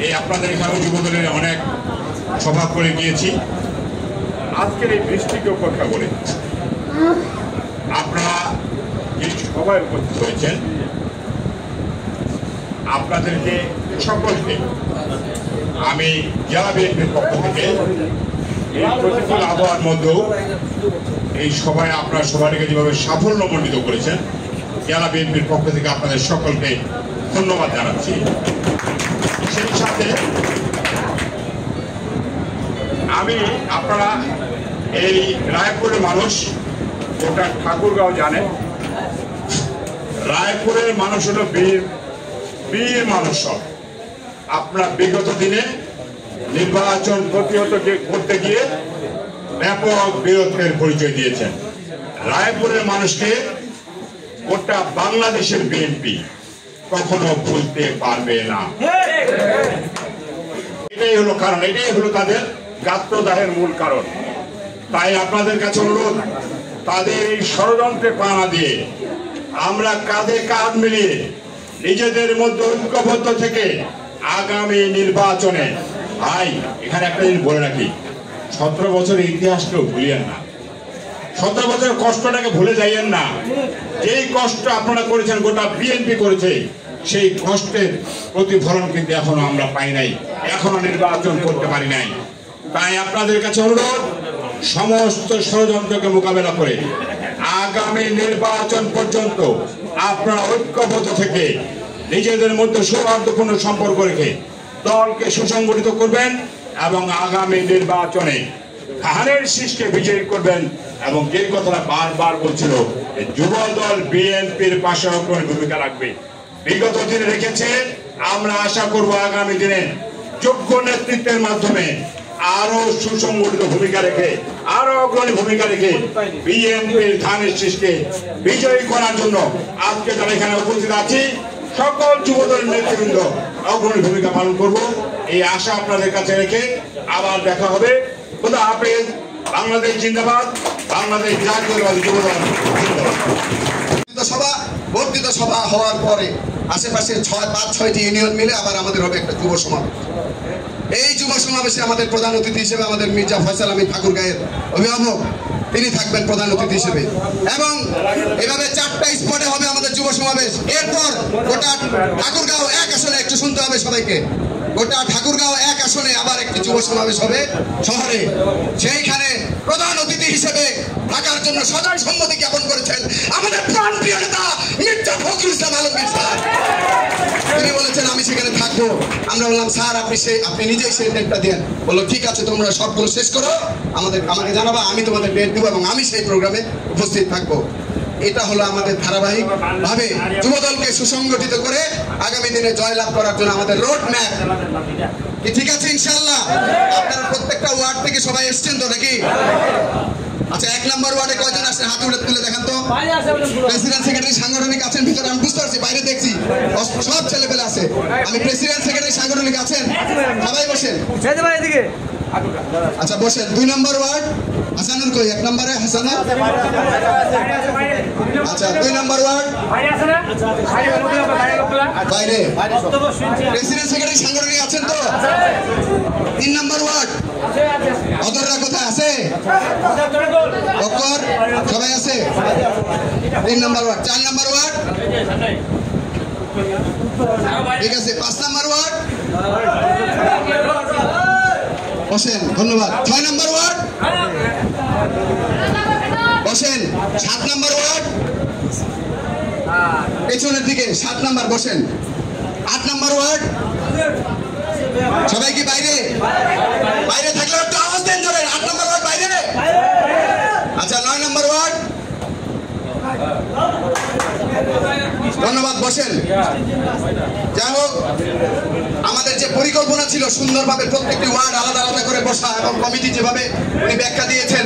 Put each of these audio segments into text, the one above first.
এই আপনাদের এখানে যুবদলের অনেক সভা করে গিয়েছি। আজকের এই বৃষ্টিকে উপেক্ষা করে আপনারা এই সভায় উপস্থিত হয়েছেন, আপনাদেরকে সকলকে আমি জেলা বিএনপির পক্ষ থেকে এই প্রতিকূল আবহাওয়ার মধ্যেও এই সভায় আপনারা সবাইকে যেভাবে সাফল্যমণ্ডিত করেছেন, জেলা বিএনপির পক্ষ থেকে আপনাদের সকলকে ধন্যবাদ জানাচ্ছি। সেই সাথে আমি আপনারা এই রায়পুরের মানুষ, ওটা ঠাকুরগাঁও জানেন, রায়পুরের মানুষ হলো বীর মানুষ। আপনারা বিগত দিনে নির্বাচন প্রতিহত করতে গিয়ে ব্যাপক বীরত্বের পরিচয় দিয়েছেন। রায়পুরের মানুষকে গোটা বাংলাদেশের বিএনপি কখনো ভুলতে পারবে না। এটাই হলো কারণ, এটাই হলো তাদের গাত্রদাহের মূল কারণ। তাই আপনাদের কাছে অনুরোধ, তাদের এই ষড়যন্ত্রে পা না দিয়ে আমরা কাঁধে কাঁধ মিলিয়ে নিজেদের মধ্যে ঐক্যবদ্ধ থেকে আগামী নির্বাচনে, ভাই এখানে একটা জিনিস বলে রাখি, 17 বছরের ইতিহাসকেও ভুলিয়েন না, 17 বছরের কষ্টটাকে ভুলে যাইয়েন না। যেই কষ্ট আপনারা করেছেন, গোটা বিএনপি করেছে, সেই কষ্টের প্রতিফলন কিন্তু এখনো আমরা পাই নাই, এখনো নির্বাচন করতে পারি নাই। তাই আপনাদের কাছে অনুরোধ, সমস্ত ষড়যন্ত্রকে মোকাবেলা করে আগামী নির্বাচন পর্যন্ত আপনারা ঐক্যবদ্ধ থেকে নিজেদের মধ্যে সৌহার্দ্যপূর্ণ সম্পর্ক রেখে দলকে সুসংগঠিত করবেন এবং আগামী নির্বাচনে ধানের শীষকে বিজয়ী করবেন। এবং যে কথাটা বারবার বলছিল, যুব দল বিএনপির পাশে অগ্রণী ভূমিকা রাখবে, বিগত দিনে রেখেছে। আমরা আশা করব আগামী দিনে যোগ্য নেতৃত্বের মাধ্যমে আরো সুসংগঠিত ভূমিকা রেখে, আরো অগ্রণী ভূমিকা রেখে বিএনপির ধানের শীষকে বিজয়ী করার জন্য আজকে যারা এখানে উপস্থিত আছি সকল যুবদলের নেতৃবৃন্দ অগ্রণী ভূমিকা পালন করব, এই আশা আপনাদের কাছে রেখে আবার দেখা হবে। খোদা হাফেজ। বাংলাদেশ জিন্দাবাদ, বাংলাদেশ জাতীয়তাবাদী যুবদল সভা, বর্ধিত সভা হওয়ার পরে আশেপাশের 5-6টি ইউনিয়ন মিলে আবার আমাদের হবে একটা যুব সমাবেশ। এই যুব সমাবেশে আমাদের প্রধান অতিথি হিসেবে আমাদের মির্জা ফয়সাল আহমেদ ঠাকুরগাঁয়ের অভিভাবক, তিনি থাকবেন প্রধান অতিথি হিসেবে। এবং এভাবে 4টা স্পটে হবে আমাদের যুব সমাবেশ। এরপর গোটা ঠাকুরগাঁও 1 আসনে, একটু শুনতে হবে সবাইকে, গোটা ঠাকুরগাঁও 1 আসনে আবার একটি যুব সমাবেশ হবে শহরে। সেইখানে প্রধান অতিথি হিসেবে থাকার জন্য সদয় সম্মতি জ্ঞাপন করেছেন আমাদের প্রাণপ্রিয় নেতা মির্জা ফখরুল ইসলাম আলমগীর স্যার। তিনি বলেছেন আমি সেখানে থাকবো। আমরা বললাম স্যার আপনি নিজেই সেই ডেটটা দেন। বললো ঠিক আছে, তোমরা সবগুলো শেষ করো, আমাকে জানাবা, আমি তোমাদের ডেট দেবো এবং আমি সেই প্রোগ্রামে উপস্থিত থাকবো। এটা হলো আমাদের ধারাবাহিক ভাবে যুবদলকে সুসংগঠিত করে আগামী দিনে জয়লাভ করার জন্য আমাদের রোড ম্যাপ। ঠিক আছে ইনশাআল্লাহ? আপনারা প্রত্যেকটা ওয়ার্ড থেকে সবাই এসছেন তো নাকি? আচ্ছা, 1 নম্বর ওয়ার্ডে কয়জন আসেন হাত তুলে দেখান তো। প্রেসিডেন্ট সেক্রেটারি সাংগঠনিক আছেন ভিতরে? আমি বুঝতে পারছি, বাইরে দেখছি সব ছেলেপেলে আছে। আমি প্রেসিডেন্ট সেক্রেটারি সাংগঠনিক আছেন? সবাই বসেন। আচ্ছা বসেন। 2 নম্বর ওয়ার্ড হাসানুর কই? 1 নম্বরে হাসানা। আচ্ছা 2 নম্বর ওয়ার্ড বাইরে। প্রেসিডেন্ট সেক্রেটারি সাংগঠনিক আছেন তো? 3 নম্বর ওয়ার্ড অদররা কোথায় আছে? অকর সবাই আছে? 3 নম্বর ওয়ার্ড। 4 নম্বর ওয়ার্ড ঠিক আছে। 5 নম্বর ওয়ার্ড বসেন, ধন্যবাদ। 6 নম্বর ওয়ার্ড বসেন। 7 নম্বর ওয়ার্ড পেছনের দিকে, 7 নম্বর বসেন। 8 নম্বর ওয়ার্ড সবাই কি বাইরে? বাইরে থাকলে একটু আওয়াজ দেন জোরে। 8 নম্বর ওয়ার্ড বাইরে। আচ্ছা 9 নম্বর ওয়ার্ড ধন্যবাদ, বসেন। যাই হোক, আমাদের যে পরিকল্পনা ছিল সুন্দরভাবে প্রত্যেকটি ওয়ার্ড আলাদা আলাদা করে বসা, এবং কমিটি যেভাবে উনি ব্যাখ্যা দিয়েছেন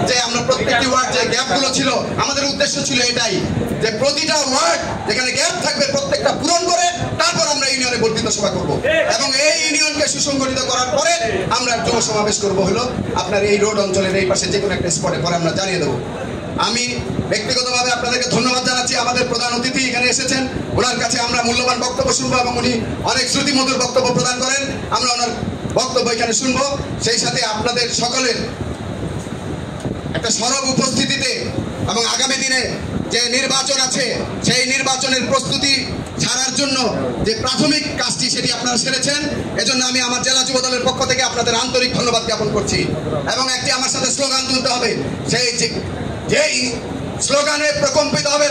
যে আমরা প্রত্যেকটি ওয়ার্ড যে গ্যাপগুলো ছিল, আমাদের উদ্দেশ্য ছিল এটাই যে প্রতিটা ওয়ার্ড যেখানে গ্যাপ থাকবে প্রত্যেকটা পূরণ করে তারপর আমরা ইউনিয়নে বর্ধিত সভা করব, এবং এই ইউনিয়নকে সুসংগঠিত করার পরে আমরা যুব সমাবেশ করব হলো আপনার এই রোড অঞ্চলের এই পাশে যে কোনো একটা স্পটে, পরে আমরা জানিয়ে দেবো। আমি ব্যক্তিগতভাবে আপনাদেরকে ধন্যবাদ জানাচ্ছি। আমাদের প্রধান অতিথি এখানে এসেছেন, ওনার কাছে আমরা মূল্যবান বক্তব্য শুনবো এবং উনি অনেক শ্রুতিমধুর বক্তব্য প্রদান করেন। আমরা ওনার বক্তব্য এখানে শুনবো। সেই সাথে আপনাদের সকলের একটা সরব উপস্থিতিতে এবং আগামী দিনে যে নির্বাচন আছে সেই নির্বাচনের প্রস্তুতি ছাড়ার জন্য যে প্রাথমিক কাজটি সেটি আপনারা সেরেছেন, এজন্য আমি আমার জেলা যুব দলের পক্ষ থেকে আপনাদের আন্তরিক ধন্যবাদ জ্ঞাপন করছি। এবং একটি আমার সাথে স্লোগান তুলতে হবে, সেই যেই স্লোগানে প্রকম্পিত হবে